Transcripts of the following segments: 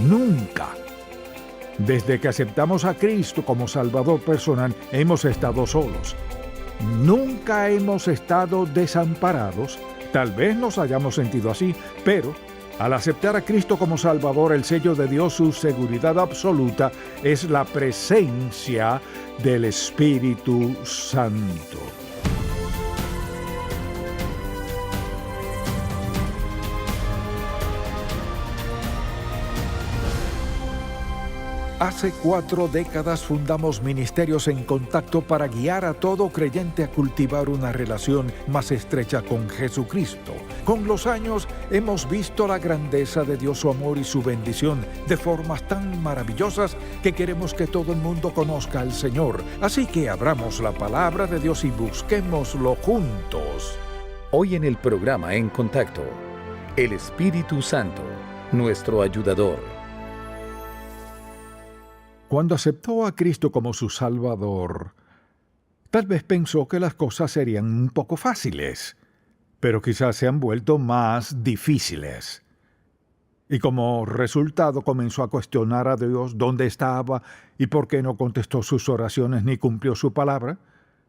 Nunca. Desde que aceptamos a Cristo como Salvador personal, hemos estado solos. Nunca hemos estado desamparados. Tal vez nos hayamos sentido así, pero al aceptar a Cristo como Salvador, el sello de Dios, su seguridad absoluta, es la presencia del Espíritu Santo. Hace 4 décadas fundamos Ministerios en Contacto para guiar a todo creyente a cultivar una relación más estrecha con Jesucristo. Con los años hemos visto la grandeza de Dios, su amor y su bendición de formas tan maravillosas que queremos que todo el mundo conozca al Señor. Así que abramos la palabra de Dios y busquémoslo juntos. Hoy en el programa En Contacto, el Espíritu Santo, nuestro ayudador. Cuando aceptó a Cristo como su Salvador, tal vez pensó que las cosas serían un poco fáciles, pero quizás se han vuelto más difíciles. Y como resultado comenzó a cuestionar a Dios dónde estaba y por qué no contestó sus oraciones ni cumplió su palabra.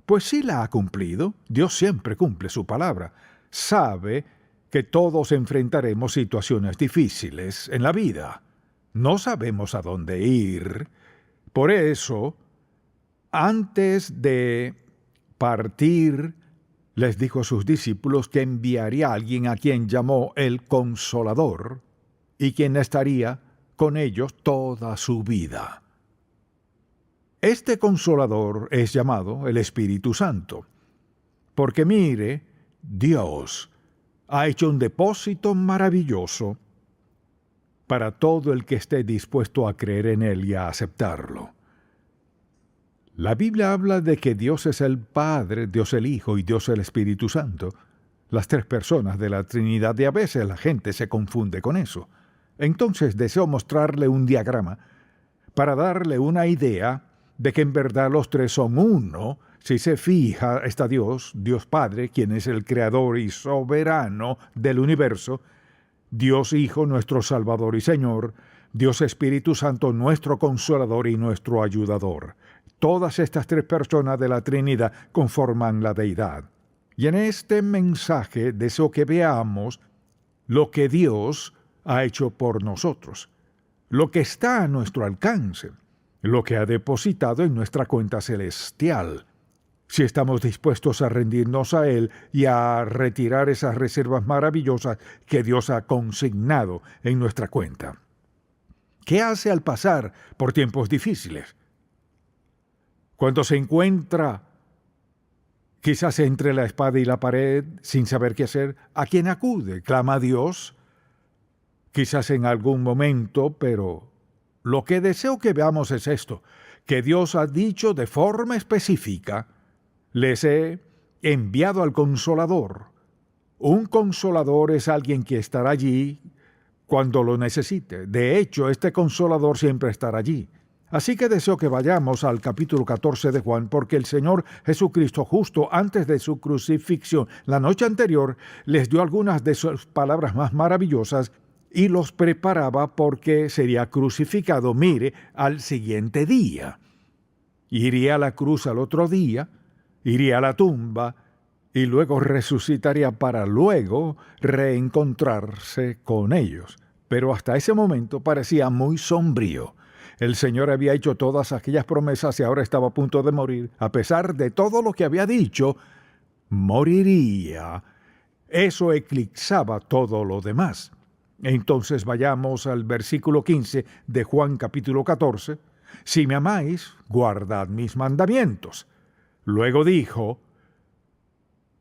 Pues sí la ha cumplido. Dios siempre cumple su palabra. Sabe que todos enfrentaremos situaciones difíciles en la vida. No sabemos a dónde ir. Por eso, antes de partir, les dijo a sus discípulos que enviaría a alguien a quien llamó el Consolador y quien estaría con ellos toda su vida. Este Consolador es llamado el Espíritu Santo, porque mire, Dios ha hecho un depósito maravilloso para todo el que esté dispuesto a creer en Él y a aceptarlo. La Biblia habla de que Dios es el Padre, Dios el Hijo y Dios el Espíritu Santo, las 3 personas de la Trinidad, y a veces la gente se confunde con eso. Entonces deseo mostrarle un diagrama para darle una idea de que en verdad los 3 son uno. Si se fija, está Dios Padre, quien es el Creador y soberano del universo, Dios Hijo, nuestro Salvador y Señor, Dios Espíritu Santo, nuestro Consolador y nuestro Ayudador. Todas estas 3 personas de la Trinidad conforman la deidad. Y en este mensaje deseo que veamos lo que Dios ha hecho por nosotros, lo que está a nuestro alcance, lo que ha depositado en nuestra cuenta celestial. Si estamos dispuestos a rendirnos a Él y a retirar esas reservas maravillosas que Dios ha consignado en nuestra cuenta. ¿Qué hace al pasar por tiempos difíciles? Cuando se encuentra quizás entre la espada y la pared sin saber qué hacer, ¿a quién acude? ¿Clama a Dios? Quizás en algún momento, pero lo que deseo que veamos es esto, que Dios ha dicho de forma específica: les he enviado al Consolador. Un Consolador es alguien que estará allí cuando lo necesite. De hecho, este Consolador siempre estará allí. Así que deseo que vayamos al capítulo 14 de Juan, porque el Señor Jesucristo, justo antes de su crucifixión, la noche anterior, les dio algunas de sus palabras más maravillosas y los preparaba porque sería crucificado, mire, al siguiente día. Iría a la cruz al otro día, iría a la tumba y luego resucitaría para luego reencontrarse con ellos. Pero hasta ese momento parecía muy sombrío. El Señor había hecho todas aquellas promesas y ahora estaba a punto de morir. A pesar de todo lo que había dicho, moriría. Eso eclipsaba todo lo demás. Entonces vayamos al versículo 15 de Juan capítulo 14. Si me amáis, guardad mis mandamientos. Luego dijo,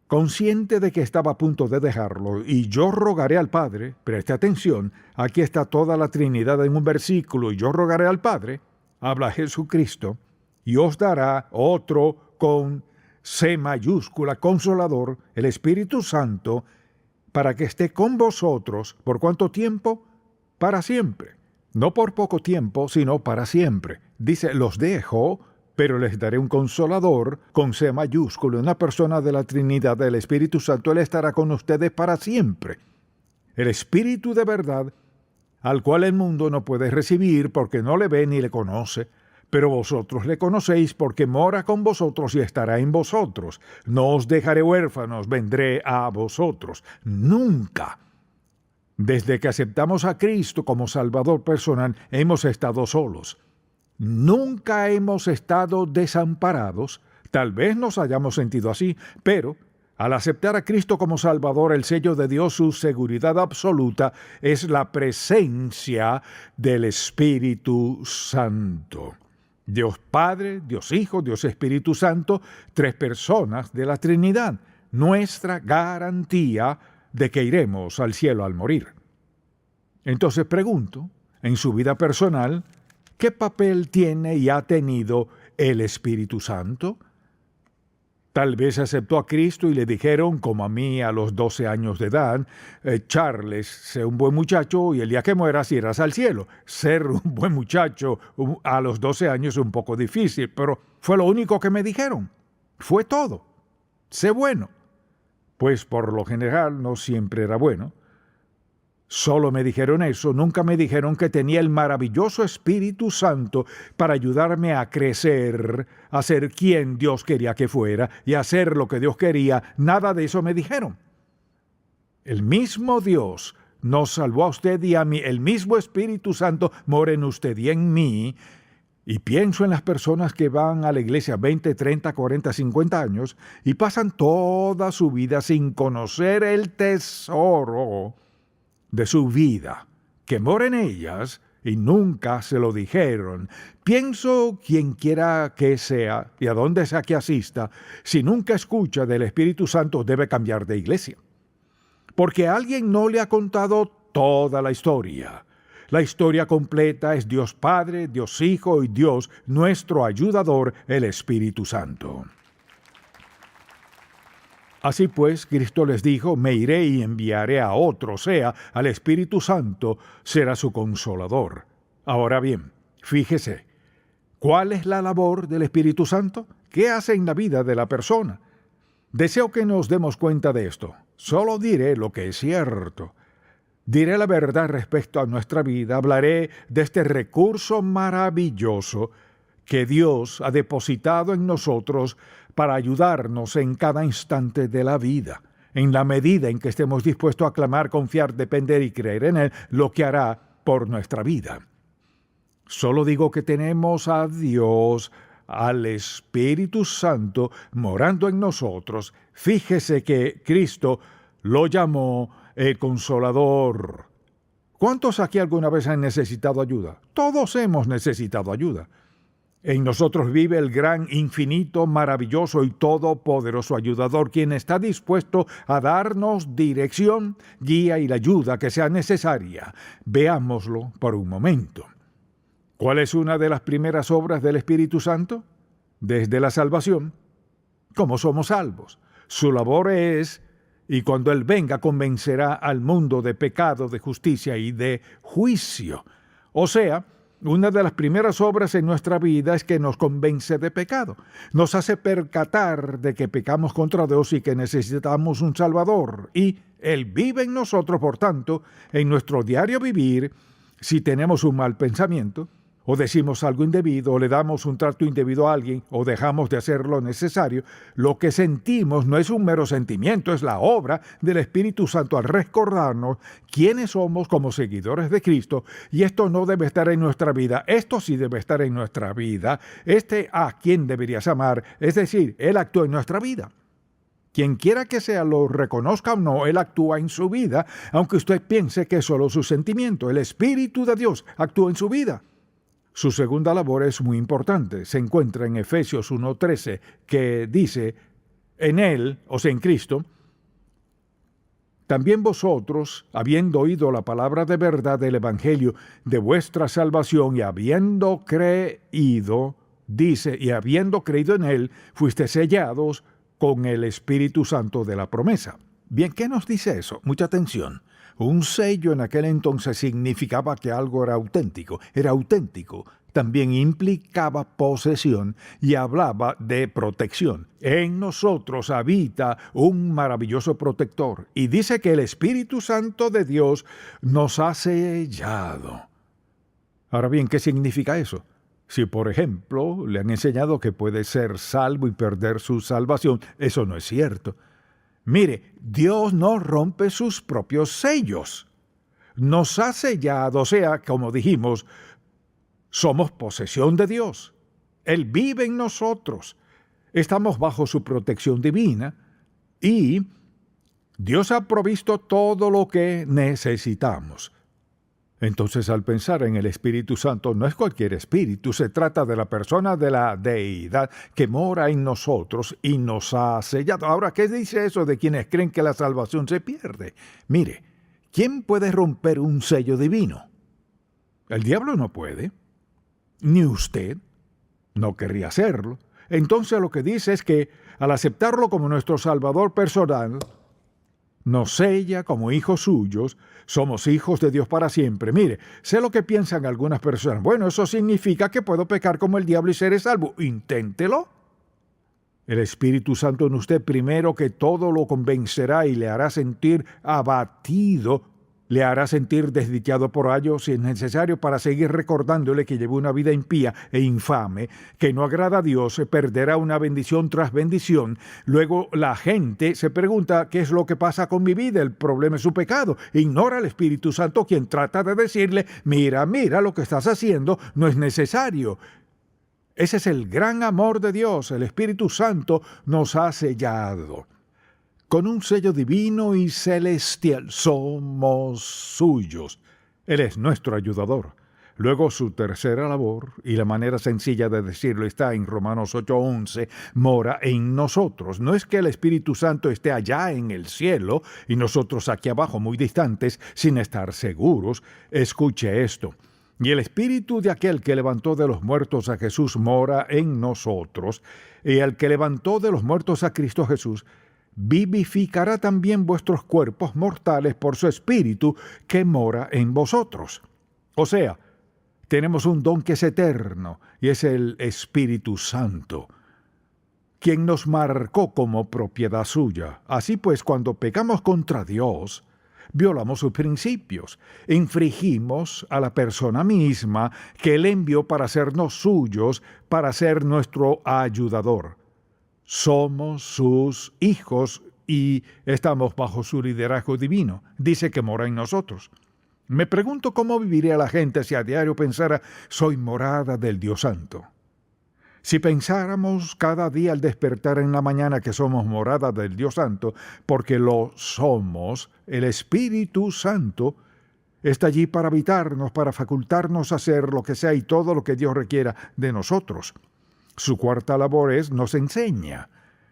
consciente de que estaba a punto de dejarlo, y yo rogaré al Padre, preste atención, aquí está toda la Trinidad en un versículo, y yo rogaré al Padre, habla Jesucristo, y os dará otro con C mayúscula, Consolador, el Espíritu Santo, para que esté con vosotros, ¿por cuánto tiempo? Para siempre. No por poco tiempo, sino para siempre. Dice, los dejo, pero les daré un Consolador, con C mayúsculo, una persona de la Trinidad del Espíritu Santo. Él estará con ustedes para siempre. El Espíritu de verdad al cual el mundo no puede recibir porque no le ve ni le conoce. Pero vosotros le conocéis porque mora con vosotros y estará en vosotros. No os dejaré huérfanos, vendré a vosotros. Nunca. Desde que aceptamos a Cristo como Salvador personal, hemos estado solos. Nunca hemos estado desamparados. Tal vez nos hayamos sentido así, pero al aceptar a Cristo como Salvador, el sello de Dios, su seguridad absoluta, es la presencia del Espíritu Santo. Dios Padre, Dios Hijo, Dios Espíritu Santo, tres personas de la Trinidad, nuestra garantía de que iremos al cielo al morir. Entonces pregunto, en su vida personal, ¿qué papel tiene y ha tenido el Espíritu Santo? Tal vez aceptó a Cristo y le dijeron, como a mí a los 12 años de edad, Charles, sé un buen muchacho y el día que mueras irás al cielo. Ser un buen muchacho a los 12 años es un poco difícil, pero fue lo único que me dijeron. Fue todo. Sé bueno. Pues por lo general no siempre era bueno. Solo me dijeron eso, nunca me dijeron que tenía el maravilloso Espíritu Santo para ayudarme a crecer, a ser quien Dios quería que fuera y a hacer lo que Dios quería. Nada de eso me dijeron. El mismo Dios nos salvó a usted y a mí. El mismo Espíritu Santo mora en usted y en mí. Y pienso en las personas que van a la iglesia 20, 30, 40, 50 años y pasan toda su vida sin conocer el tesoro de su vida, que mora en ellas y nunca se lo dijeron. Pienso quien quiera que sea y a donde sea que asista, si nunca escucha del Espíritu Santo debe cambiar de iglesia. Porque alguien no le ha contado toda la historia. La historia completa es Dios Padre, Dios Hijo y Dios, nuestro ayudador, el Espíritu Santo. Así pues, Cristo les dijo, me iré y enviaré a otro, o sea, al Espíritu Santo, será su consolador. Ahora bien, fíjese, ¿cuál es la labor del Espíritu Santo? ¿Qué hace en la vida de la persona? Deseo que nos demos cuenta de esto. Solo diré lo que es cierto. Diré la verdad respecto a nuestra vida, hablaré de este recurso maravilloso que Dios ha depositado en nosotros para ayudarnos en cada instante de la vida, en la medida en que estemos dispuestos a clamar, confiar, depender y creer en Él, lo que hará por nuestra vida. Solo digo que tenemos a Dios, al Espíritu Santo, morando en nosotros. Fíjese que Cristo lo llamó el Consolador. ¿Cuántos aquí alguna vez han necesitado ayuda? Todos hemos necesitado ayuda. En nosotros vive el gran, infinito, maravilloso y todopoderoso ayudador, quien está dispuesto a darnos dirección, guía y la ayuda que sea necesaria. Veámoslo por un momento. ¿Cuál es una de las primeras obras del Espíritu Santo? Desde la salvación. ¿Cómo somos salvos? Su labor es, y cuando Él venga, convencerá al mundo de pecado, de justicia y de juicio. O sea, una de las primeras obras en nuestra vida es que nos convence de pecado. Nos hace percatar de que pecamos contra Dios y que necesitamos un Salvador. Y Él vive en nosotros, por tanto, en nuestro diario vivir, si tenemos un mal pensamiento, o decimos algo indebido, o le damos un trato indebido a alguien, o dejamos de hacer lo necesario, lo que sentimos no es un mero sentimiento, es la obra del Espíritu Santo al recordarnos quiénes somos como seguidores de Cristo, y esto no debe estar en nuestra vida, esto sí debe estar en nuestra vida, a quien deberías amar, es decir, Él actúa en nuestra vida. Quien quiera que sea, lo reconozca o no, Él actúa en su vida, aunque usted piense que es solo su sentimiento, el Espíritu de Dios actúa en su vida. Su segunda labor es muy importante. Se encuentra en Efesios 1:13, que dice, en Él, o sea, en Cristo, también vosotros, habiendo oído la palabra de verdad del Evangelio de vuestra salvación y habiendo creído, dice, y habiendo creído en Él, fuiste sellados con el Espíritu Santo de la promesa. Bien, ¿qué nos dice eso? Mucha atención. Un sello en aquel entonces significaba que algo era auténtico, también implicaba posesión y hablaba de protección. En nosotros habita un maravilloso protector y dice que el Espíritu Santo de Dios nos ha sellado. Ahora bien, ¿qué significa eso? Si, por ejemplo, le han enseñado que puede ser salvo y perder su salvación, eso no es cierto. Mire, Dios no rompe sus propios sellos. Nos ha sellado, o sea, como dijimos, somos posesión de Dios. Él vive en nosotros. Estamos bajo su protección divina y Dios ha provisto todo lo que necesitamos. Entonces, al pensar en el Espíritu Santo, no es cualquier espíritu, se trata de la persona de la deidad que mora en nosotros y nos ha sellado. Ahora, ¿qué dice eso de quienes creen que la salvación se pierde? Mire, ¿quién puede romper un sello divino? El diablo no puede, ni usted, no querría hacerlo. Entonces lo que dice es que al aceptarlo como nuestro Salvador personal, nos sella como hijos suyos, somos hijos de Dios para siempre. Mire, sé lo que piensan algunas personas. Bueno, eso significa que puedo pecar como el diablo y seré salvo. Inténtelo. El Espíritu Santo en usted primero que todo lo convencerá y le hará sentir abatido, le hará sentir desdichado por ello si es necesario para seguir recordándole que llevó una vida impía e infame, que no agrada a Dios, perderá una bendición tras bendición. Luego la gente se pregunta ¿qué es lo que pasa con mi vida? El problema es su pecado. Ignora al Espíritu Santo quien trata de decirle mira, lo que estás haciendo no es necesario. Ese es el gran amor de Dios. El Espíritu Santo nos ha sellado con un sello divino y celestial. Somos suyos. Él es nuestro ayudador. Luego su tercera labor, y la manera sencilla de decirlo está en Romanos 8:11, mora en nosotros. No es que el Espíritu Santo esté allá en el cielo y nosotros aquí abajo muy distantes sin estar seguros. Escuche esto. Y el Espíritu de aquel que levantó de los muertos a Jesús mora en nosotros, y el que levantó de los muertos a Cristo Jesús vivificará también vuestros cuerpos mortales por su Espíritu que mora en vosotros. O sea, tenemos un don que es eterno, y es el Espíritu Santo, quien nos marcó como propiedad suya. Así pues, cuando pecamos contra Dios, violamos sus principios, infringimos a la persona misma que Él envió para hacernos suyos, para ser nuestro ayudador. Somos sus hijos y estamos bajo su liderazgo divino. Dice que mora en nosotros. Me pregunto cómo viviría la gente si a diario pensara, soy morada del Dios Santo. Si pensáramos cada día al despertar en la mañana que somos morada del Dios Santo, porque lo somos, el Espíritu Santo está allí para habitarnos, para facultarnos a hacer lo que sea y todo lo que Dios requiera de nosotros. Su cuarta labor es nos enseña.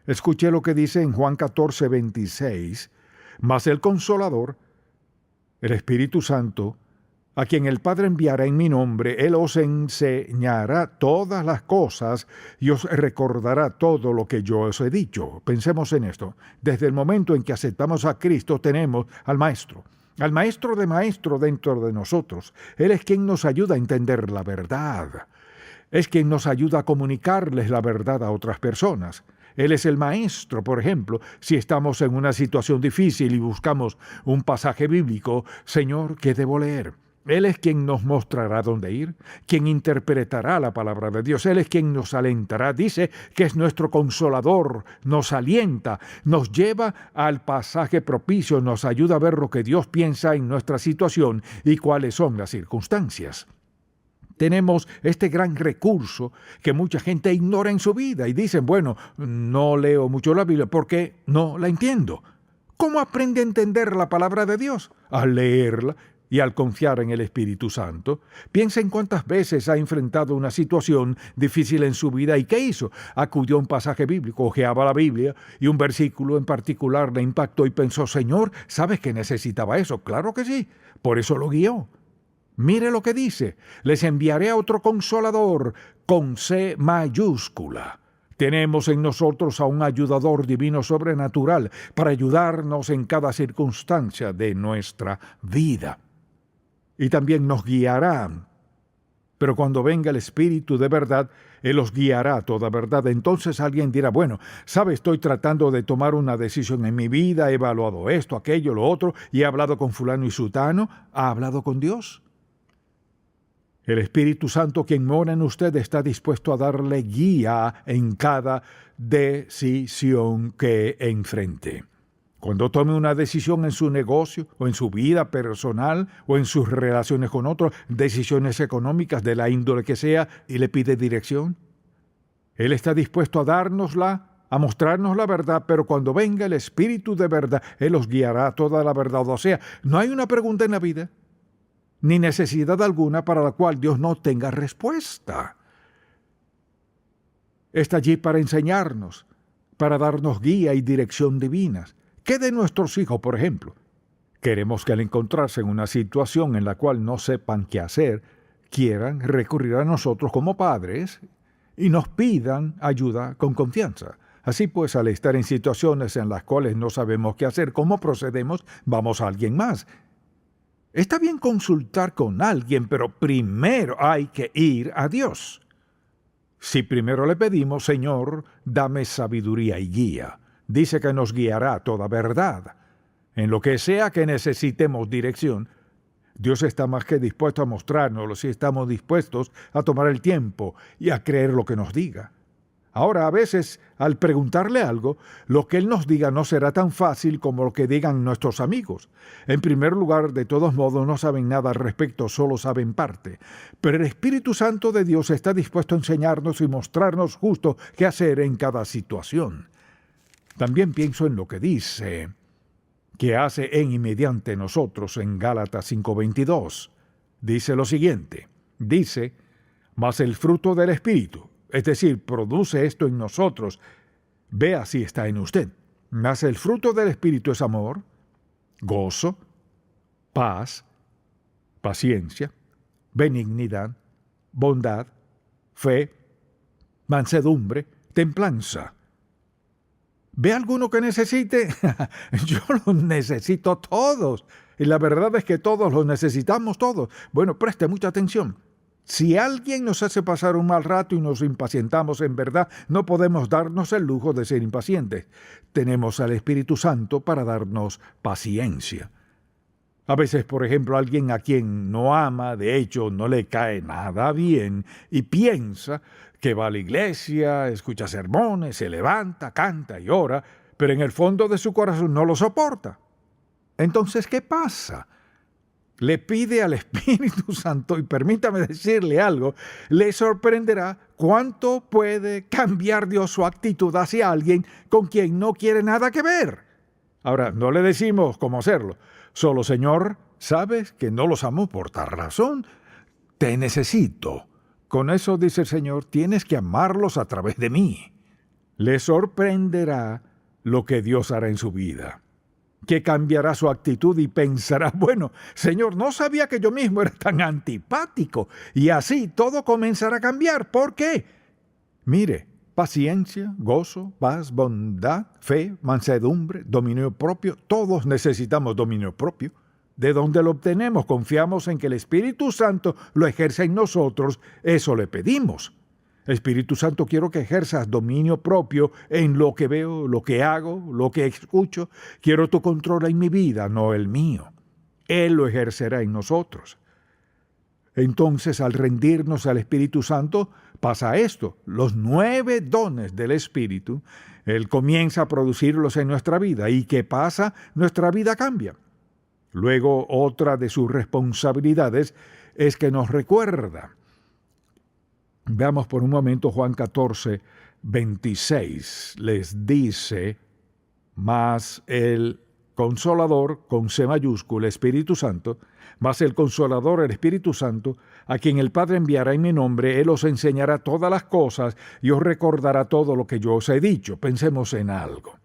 Escuché lo que dice en Juan 14:26. Mas el Consolador, el Espíritu Santo, a quien el Padre enviará en mi nombre, Él os enseñará todas las cosas y os recordará todo lo que yo os he dicho. Pensemos en esto. Desde el momento en que aceptamos a Cristo tenemos al Maestro de Maestro dentro de nosotros. Él es quien nos ayuda a entender la verdad. Es quien nos ayuda a comunicarles la verdad a otras personas. Él es el maestro, por ejemplo, si estamos en una situación difícil y buscamos un pasaje bíblico, Señor, ¿qué debo leer? Él es quien nos mostrará dónde ir, quien interpretará la palabra de Dios. Él es quien nos alentará. Dice que es nuestro consolador, nos alienta, nos lleva al pasaje propicio, nos ayuda a ver lo que Dios piensa en nuestra situación y cuáles son las circunstancias. Tenemos este gran recurso que mucha gente ignora en su vida y dicen, bueno, no leo mucho la Biblia porque no la entiendo. ¿Cómo aprende a entender la palabra de Dios? Al leerla y al confiar en el Espíritu Santo. Piensa en cuántas veces ha enfrentado una situación difícil en su vida y ¿qué hizo? Acudió a un pasaje bíblico, ojeaba la Biblia y un versículo en particular le impactó y pensó, Señor, ¿sabes que necesitaba eso? Claro que sí, por eso lo guió. Mire lo que dice, les enviaré a otro Consolador con C mayúscula. Tenemos en nosotros a un ayudador divino sobrenatural para ayudarnos en cada circunstancia de nuestra vida. Y también nos guiará Pero cuando venga el Espíritu de verdad, Él os guiará a toda verdad. Entonces alguien dirá, bueno, ¿sabe? Estoy tratando de tomar una decisión en mi vida, he evaluado esto, aquello, lo otro, y he hablado con fulano y sutano. ¿Ha hablado con Dios? El Espíritu Santo, quien mora en usted, está dispuesto a darle guía en cada decisión que enfrente. Cuando tome una decisión en su negocio, o en su vida personal, o en sus relaciones con otros, decisiones económicas de la índole que sea, y le pide dirección, Él está dispuesto a dárnosla, a mostrarnos la verdad, pero cuando venga el Espíritu de verdad, Él os guiará a toda la verdad. O sea, no hay una pregunta en la vida, ni necesidad alguna para la cual Dios no tenga respuesta. Está allí para enseñarnos, para darnos guía y dirección divinas. ¿Qué de nuestros hijos, por ejemplo? Queremos que al encontrarse en una situación en la cual no sepan qué hacer, quieran recurrir a nosotros como padres y nos pidan ayuda con confianza. Así pues, al estar en situaciones en las cuales no sabemos qué hacer, ¿cómo procedemos? Vamos a alguien más. Está bien consultar con alguien, pero primero hay que ir a Dios. Si primero le pedimos, Señor, dame sabiduría y guía, dice que nos guiará a toda verdad. En lo que sea que necesitemos dirección, Dios está más que dispuesto a mostrárnoslo si estamos dispuestos a tomar el tiempo y a creer lo que nos diga. Ahora, a veces, al preguntarle algo, lo que Él nos diga no será tan fácil como lo que digan nuestros amigos. En primer lugar, de todos modos, no saben nada al respecto, solo saben parte. Pero el Espíritu Santo de Dios está dispuesto a enseñarnos y mostrarnos justo qué hacer en cada situación. También pienso en lo que dice, que hace en y mediante nosotros en Gálatas 5:22. Dice lo siguiente, dice, mas el fruto del Espíritu, es decir, produce esto en nosotros, vea si está en usted. Mas el fruto del Espíritu es amor, gozo, paz, paciencia, benignidad, bondad, fe, mansedumbre, templanza. ¿Ve alguno que necesite? Yo los necesito todos. Y la verdad es que todos los necesitamos todos. Bueno, preste mucha atención. Si alguien nos hace pasar un mal rato y nos impacientamos en verdad, no podemos darnos el lujo de ser impacientes. Tenemos al Espíritu Santo para darnos paciencia. A veces, por ejemplo, alguien a quien no ama, de hecho, no le cae nada bien y piensa que va a la iglesia, escucha sermones, se levanta, canta y ora, pero en el fondo de su corazón no lo soporta. Entonces, ¿qué pasa? Le pide al Espíritu Santo, y permítame decirle algo, le sorprenderá cuánto puede cambiar Dios su actitud hacia alguien con quien no quiere nada que ver. Ahora, no le decimos cómo hacerlo. Solo, Señor, sabes que no los amo por tal razón. Te necesito. Con eso, dice el Señor, tienes que amarlos a través de mí. Le sorprenderá lo que Dios hará en su vida, que cambiará su actitud y pensará, bueno, Señor, no sabía que yo mismo era tan antipático. Y así todo comenzará a cambiar. ¿Por qué? Mire, paciencia, gozo, paz, bondad, fe, mansedumbre, dominio propio. Todos necesitamos dominio propio. ¿De dónde lo obtenemos? Confiamos en que el Espíritu Santo lo ejerza en nosotros. Eso le pedimos. Espíritu Santo, quiero que ejerzas dominio propio en lo que veo, lo que hago, lo que escucho. Quiero tu control en mi vida, no el mío. Él lo ejercerá en nosotros. Entonces, al rendirnos al Espíritu Santo, pasa esto. Los 9 dones del Espíritu, Él comienza a producirlos en nuestra vida. ¿Y qué pasa? Nuestra vida cambia. Luego, otra de sus responsabilidades es que nos recuerda. Veamos por un momento Juan 14:26. Les dice, mas el Consolador, con C mayúscula, Espíritu Santo, mas el Consolador, el Espíritu Santo, a quien el Padre enviará en mi nombre, Él os enseñará todas las cosas y os recordará todo lo que yo os he dicho. Pensemos en algo.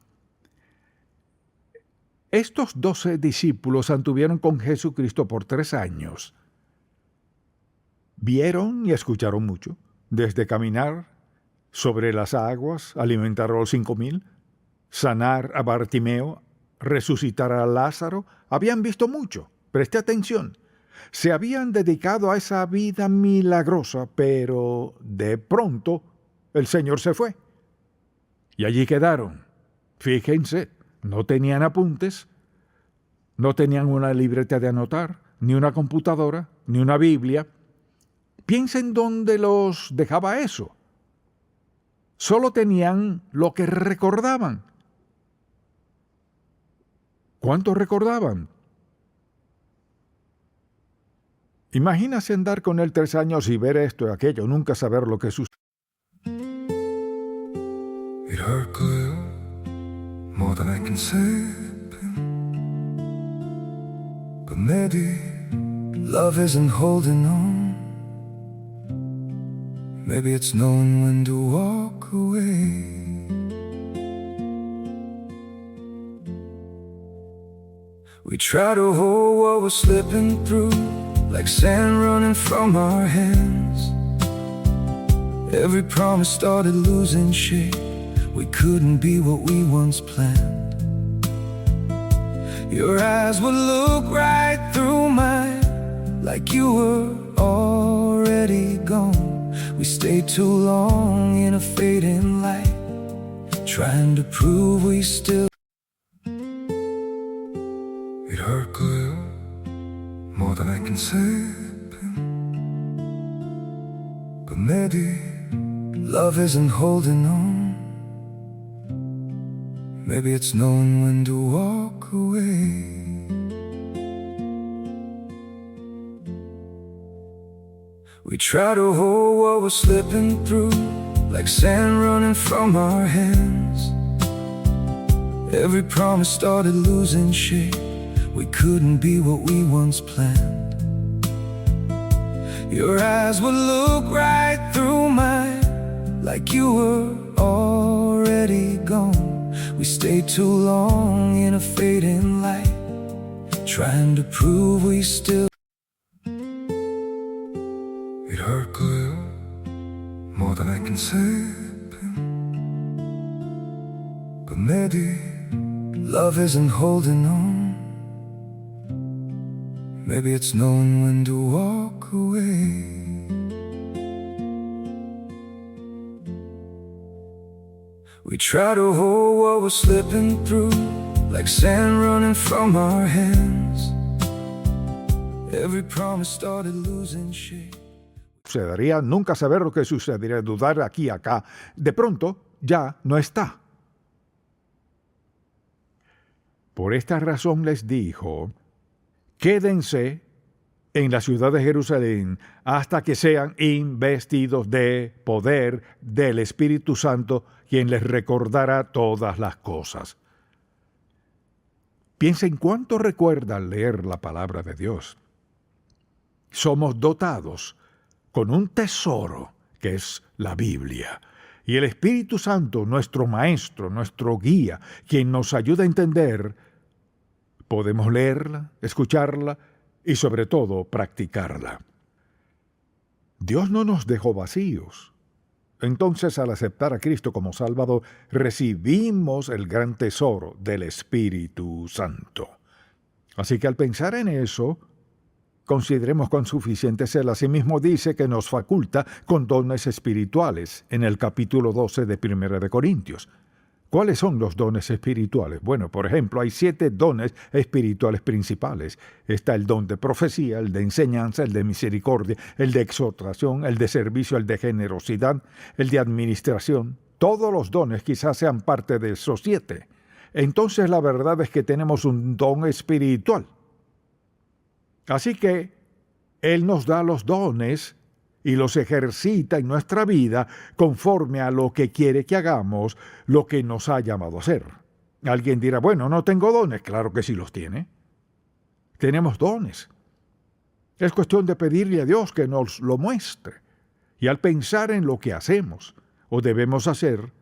Estos 12 discípulos anduvieron con Jesucristo por 3 años. Vieron y escucharon mucho, desde caminar sobre las aguas, alimentar a los 5,000, sanar a Bartimeo, resucitar a Lázaro. Habían visto mucho. Preste atención. Se habían dedicado a esa vida milagrosa, pero de pronto el Señor se fue. Y allí quedaron. Fíjense, no tenían apuntes, no tenían una libreta de anotar, ni una computadora, ni una Biblia. Piensen dónde los dejaba eso. Solo tenían lo que recordaban. ¿Cuánto recordaban? Imagínase andar con él 3 años y ver esto y aquello, nunca saber lo que sucede. It hurt clear, more than I can say, but maybe love isn't holding on. Maybe it's knowing when to walk away. We try to hold what we're slipping through, like sand running from our hands. Every promise started losing shape. We couldn't be what we once planned. Your eyes would look right through mine, like you were already gone. We stayed too long in a fading light, trying to prove we still. It hurt clear, more than I can say, but maybe love isn't holding on. Maybe it's knowing when to walk away. We try to hold what we're slipping through, like sand running from our hands. Every promise started losing shape. We couldn't be what we once planned. Your eyes would look right through mine, like you were already gone. We stayed too long in a fading light, trying to prove we still. It hurt clear, more than I can say, but maybe love isn't holding on. Maybe it's knowing when to walk away. We try to hold what we're slipping through, like sand running from our hands. Every promise started losing shape. Sucedería nunca saber lo que sucedería, dudar aquí y acá. De pronto, ya no está. Por esta razón les dijo, quédense en la ciudad de Jerusalén hasta que sean investidos de poder del Espíritu Santo, quien les recordará todas las cosas. Piensen cuánto recuerdan leer la palabra de Dios. Somos dotados con un tesoro que es la Biblia. Y el Espíritu Santo, nuestro maestro, nuestro guía, quien nos ayuda a entender, podemos leerla, escucharla y sobre todo practicarla. Dios no nos dejó vacíos. Entonces, al aceptar a Cristo como Salvador, recibimos el gran tesoro del Espíritu Santo. Así que al pensar en eso, consideremos cuán suficiente es Él. Asimismo dice que nos faculta con dones espirituales en el capítulo 12 de 1 de Corintios. ¿Cuáles son los dones espirituales? Bueno, por ejemplo, hay 7 dones espirituales principales. Está el don de profecía, el de enseñanza, el de misericordia, el de exhortación, el de servicio, el de generosidad, el de administración. Todos los dones quizás sean parte de esos 7. Entonces la verdad es que tenemos un don espiritual. Así que Él nos da los dones y los ejercita en nuestra vida conforme a lo que quiere que hagamos, lo que nos ha llamado a hacer. Alguien dirá, bueno, no tengo dones. Claro que sí los tiene. Tenemos dones. Es cuestión de pedirle a Dios que nos lo muestre. Y al pensar en lo que hacemos o debemos hacer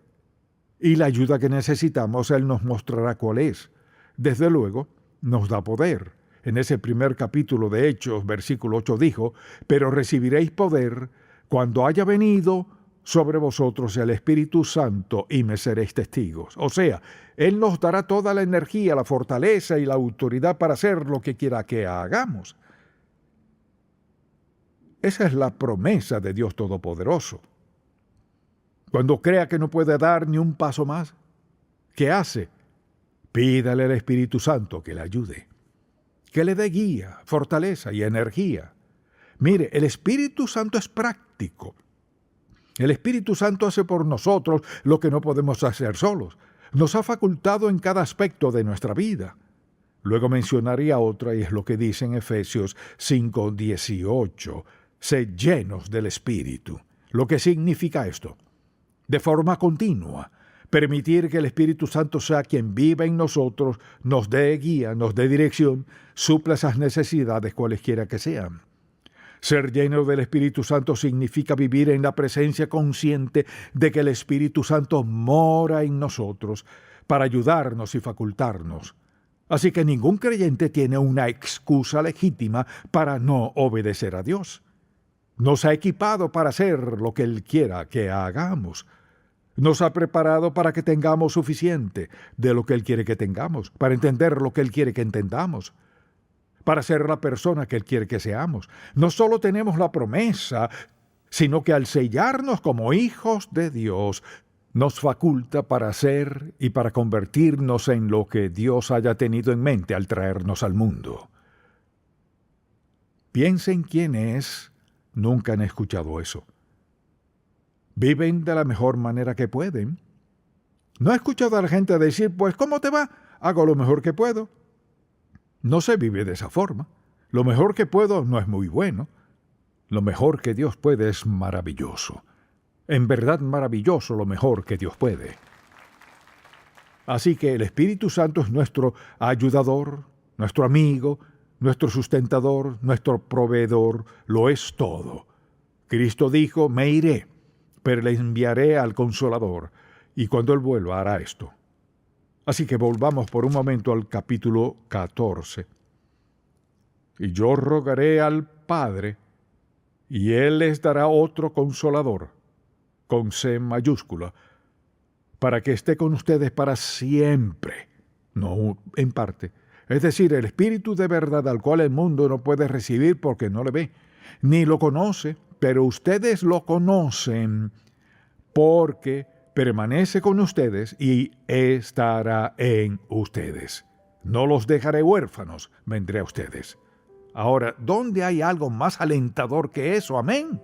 y la ayuda que necesitamos, Él nos mostrará cuál es. Desde luego, nos da poder. En ese primer capítulo de Hechos, versículo 8 dijo, pero recibiréis poder cuando haya venido sobre vosotros el Espíritu Santo y me seréis testigos. O sea, Él nos dará toda la energía, la fortaleza y la autoridad para hacer lo que quiera que hagamos. Esa es la promesa de Dios Todopoderoso. Cuando crea que no puede dar ni un paso más, ¿qué hace? Pídale al Espíritu Santo que le ayude, que le dé guía, fortaleza y energía. Mire, el Espíritu Santo es práctico. El Espíritu Santo hace por nosotros lo que no podemos hacer solos. Nos ha facultado en cada aspecto de nuestra vida. Luego mencionaría otra, y es lo que dice en Efesios 5:18. Sed llenos del Espíritu. ¿Lo que significa esto? De forma continua, permitir que el Espíritu Santo sea quien viva en nosotros, nos dé guía, nos dé dirección, supla esas necesidades cualesquiera que sean. Ser lleno del Espíritu Santo significa vivir en la presencia consciente de que el Espíritu Santo mora en nosotros para ayudarnos y facultarnos. Así que ningún creyente tiene una excusa legítima para no obedecer a Dios. Nos ha equipado para hacer lo que Él quiera que hagamos. Nos ha preparado para que tengamos suficiente de lo que Él quiere que tengamos, para entender lo que Él quiere que entendamos, para ser la persona que Él quiere que seamos. No solo tenemos la promesa, sino que al sellarnos como hijos de Dios, nos faculta para ser y para convertirnos en lo que Dios haya tenido en mente al traernos al mundo. Piensen quiénes nunca han escuchado eso. Viven de la mejor manera que pueden. ¿No he escuchado a la gente decir, pues, ¿cómo te va? Hago lo mejor que puedo? No se vive de esa forma. Lo mejor que puedo no es muy bueno. Lo mejor que Dios puede es maravilloso. En verdad maravilloso lo mejor que Dios puede. Así que el Espíritu Santo es nuestro ayudador, nuestro amigo, nuestro sustentador, nuestro proveedor, lo es todo. Cristo dijo, me iré, pero le enviaré al Consolador, y cuando Él vuelva hará esto. Así que volvamos por un momento al capítulo 14. Y yo rogaré al Padre, y Él les dará otro Consolador, con C mayúscula, para que esté con ustedes para siempre, no en parte. Es decir, el Espíritu de verdad al cual el mundo no puede recibir porque no le ve, ni lo conoce, pero ustedes lo conocen porque permanece con ustedes y estará en ustedes. No los dejaré huérfanos, vendré a ustedes. Ahora, ¿dónde hay algo más alentador que eso? Amén.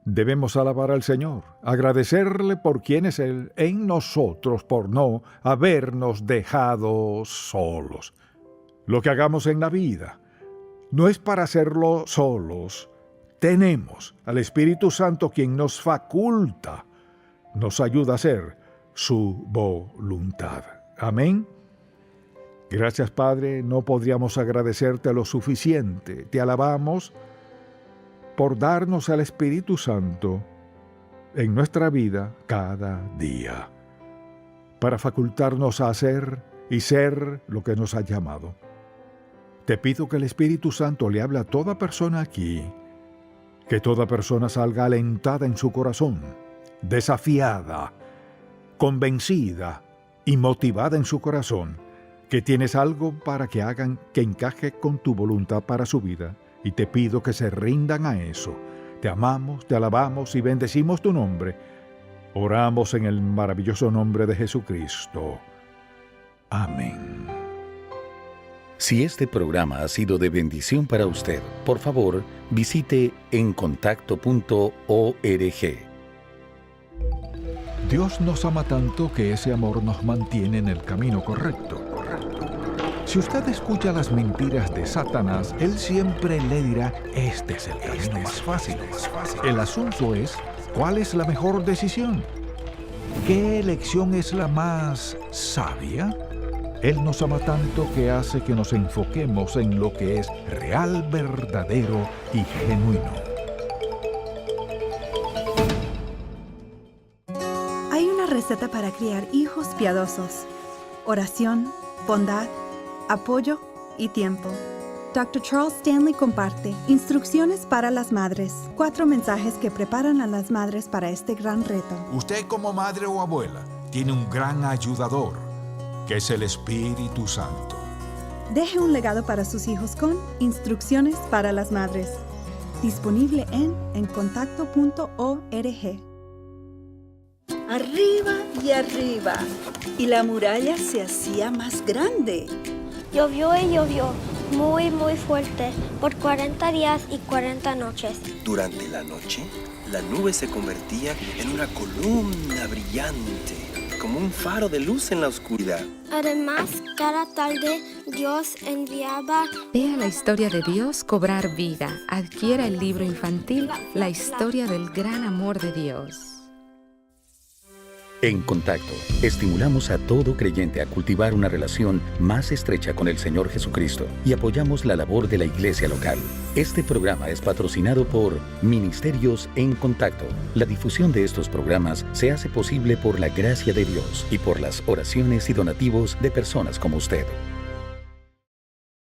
Debemos alabar al Señor, agradecerle por quién es Él en nosotros, por no habernos dejado solos. Lo que hagamos en la vida no es para hacerlo solos. Tenemos al Espíritu Santo quien nos faculta, nos ayuda a hacer su voluntad. Amén. Gracias, Padre, no podríamos agradecerte lo suficiente. Te alabamos por darnos al Espíritu Santo en nuestra vida cada día, para facultarnos a hacer y ser lo que nos ha llamado. Te pido que el Espíritu Santo le hable a toda persona aquí, que toda persona salga alentada en su corazón, desafiada, convencida y motivada en su corazón, que tienes algo para que hagan que encaje con tu voluntad para su vida. Y te pido que se rindan a eso. Te amamos, te alabamos y bendecimos tu nombre. Oramos en el maravilloso nombre de Jesucristo. Amén. Si este programa ha sido de bendición para usted, por favor, visite encontacto.org. Dios nos ama tanto que ese amor nos mantiene en el camino correcto. Si usted escucha las mentiras de Satanás, él siempre le dirá, este es el camino más fácil. El asunto es, ¿cuál es la mejor decisión? ¿Qué elección es la más sabia? Él nos ama tanto que hace que nos enfoquemos en lo que es real, verdadero y genuino. Hay una receta para criar hijos piadosos. Oración, bondad, apoyo y tiempo. Dr. Charles Stanley comparte Instrucciones para las Madres. 4 mensajes que preparan a las madres para este gran reto. Usted como madre o abuela tiene un gran ayudador, que es el Espíritu Santo. Deje un legado para sus hijos con Instrucciones para las Madres. Disponible en encontacto.org. Arriba y arriba, y la muralla se hacía más grande. Llovió y llovió, muy fuerte, por 40 días y 40 noches. Durante la noche, la nube se convertía en una columna brillante, como un faro de luz en la oscuridad. Además, cada tarde Dios enviaba... Vea la historia de Dios cobrar vida. Adquiera el libro infantil La historia del gran amor de Dios. En Contacto, estimulamos a todo creyente a cultivar una relación más estrecha con el Señor Jesucristo y apoyamos la labor de la iglesia local. Este programa es patrocinado por Ministerios en Contacto. La difusión de estos programas se hace posible por la gracia de Dios y por las oraciones y donativos de personas como usted.